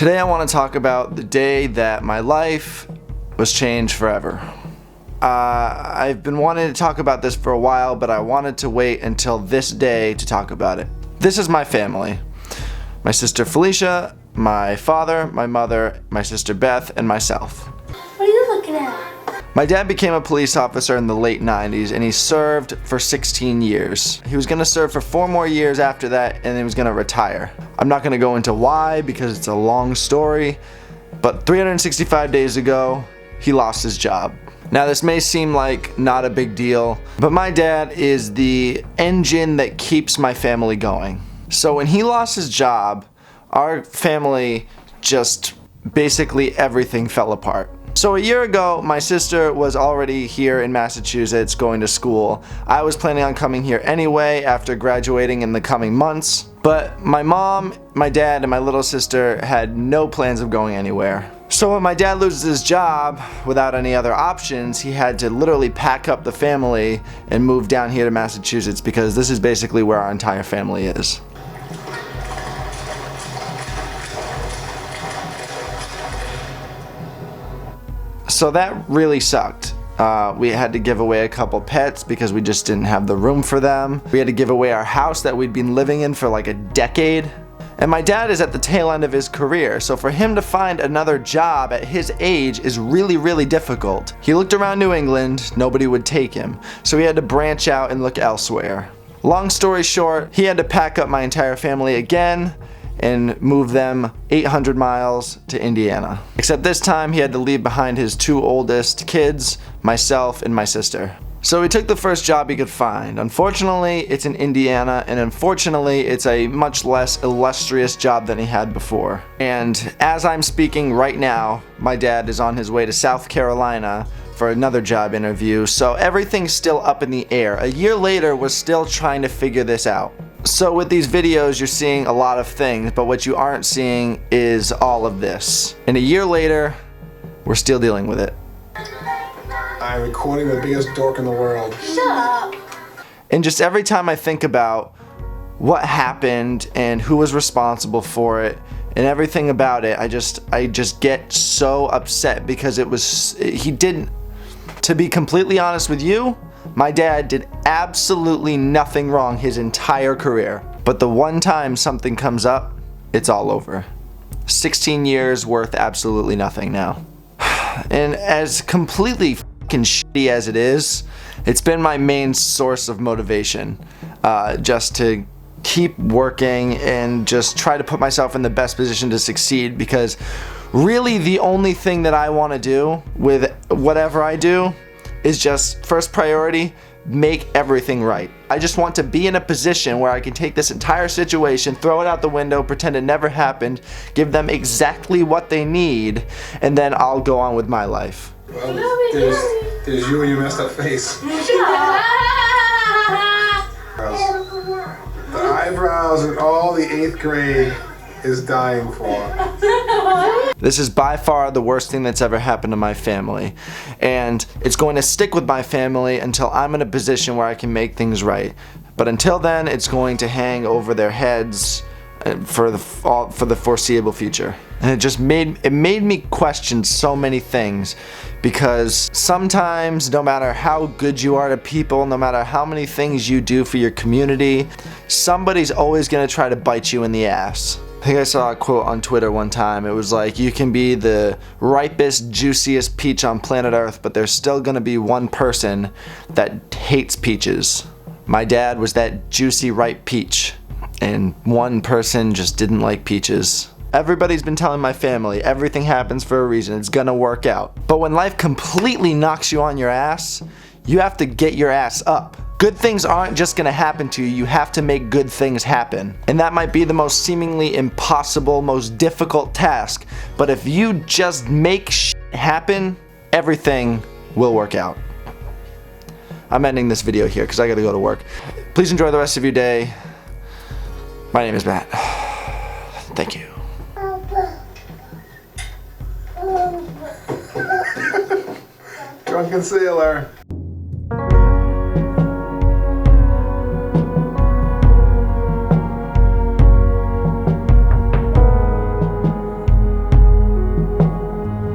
Today I want to talk about the day that my life was changed forever. I've been wanting to talk about this for a while, but I wanted to wait until this day to talk about it. This is my family. My sister Felicia, my father, my mother, my sister Beth, and myself. What are you looking at? My dad became a police officer in the late 90s and he served for 16 years. He was going to serve for 4 more years after that and he was going to retire. I'm not going to go into why because it's a long story, but 365 days ago, he lost his job. Now this may seem like not a big deal, but my dad is the engine that keeps my family going. So when he lost his job, our family just basically everything fell apart. So a year ago, my sister was already here in Massachusetts going to school. I was planning on coming here anyway after graduating in the coming months. But my mom, my dad, and my little sister had no plans of going anywhere. So when my dad loses his job without any other options, he had to literally pack up the family and move down here to Massachusetts because this is basically where our entire family is. So that really sucked. We had to give away a couple pets because we just didn't have the room for them. We had to give away our house that we'd been living in for like a decade. And my dad is at the tail end of his career, so for him to find another job at his age is really, really difficult. He looked around New England, nobody would take him, so he had to branch out and look elsewhere. Long story short, he had to pack up my entire family again and move them 800 miles to Indiana. Except this time he had to leave behind his 2 oldest kids, myself and my sister. So he took the first job he could find. Unfortunately, it's in Indiana, and unfortunately, it's a much less illustrious job than he had before. And as I'm speaking right now, my dad is on his way to South Carolina for another job interview, so everything's still up in the air. A year later, we're still trying to figure this out. So with these videos, you're seeing a lot of things, but what you aren't seeing is all of this. And a year later, we're still dealing with it. I'm recording the biggest dork in the world. Shut up. And just every time I think about what happened and who was responsible for it and everything about it, I just get so upset because to be completely honest with you, my dad did absolutely nothing wrong his entire career. But the one time something comes up, it's all over. 16 years worth absolutely nothing now. And as completely fucking shitty as it is, it's been my main source of motivation. Just to keep working and just try to put myself in the best position to succeed, because really the only thing that I want to do with whatever I do is just first priority, make everything right. I just want to be in a position where I can take this entire situation, throw it out the window, pretend it never happened, give them exactly what they need, and then I'll go on with my life. Well, there's you and your messed up face. The eyebrows and all the 8th grade is dying for. This is by far the worst thing that's ever happened to my family, and it's going to stick with my family until I'm in a position where I can make things right. But until then, it's going to hang over their heads for the foreseeable future. And it made me question so many things, because sometimes no matter how good you are to people, no matter how many things you do for your community, somebody's always going to try to bite you in the ass. I think I saw a quote on Twitter one time. It was like, you can be the ripest, juiciest peach on planet Earth, but there's still gonna be one person that hates peaches. My dad was that juicy, ripe peach, and one person just didn't like peaches. Everybody's been telling my family, everything happens for a reason, it's gonna work out. But when life completely knocks you on your ass, you have to get your ass up. Good things aren't just gonna happen to you, you have to make good things happen. And that might be the most seemingly impossible, most difficult task, but if you just make shit happen, everything will work out. I'm ending this video here because I gotta go to work. Please enjoy the rest of your day. My name is Matt. Thank you. Drunken sailor.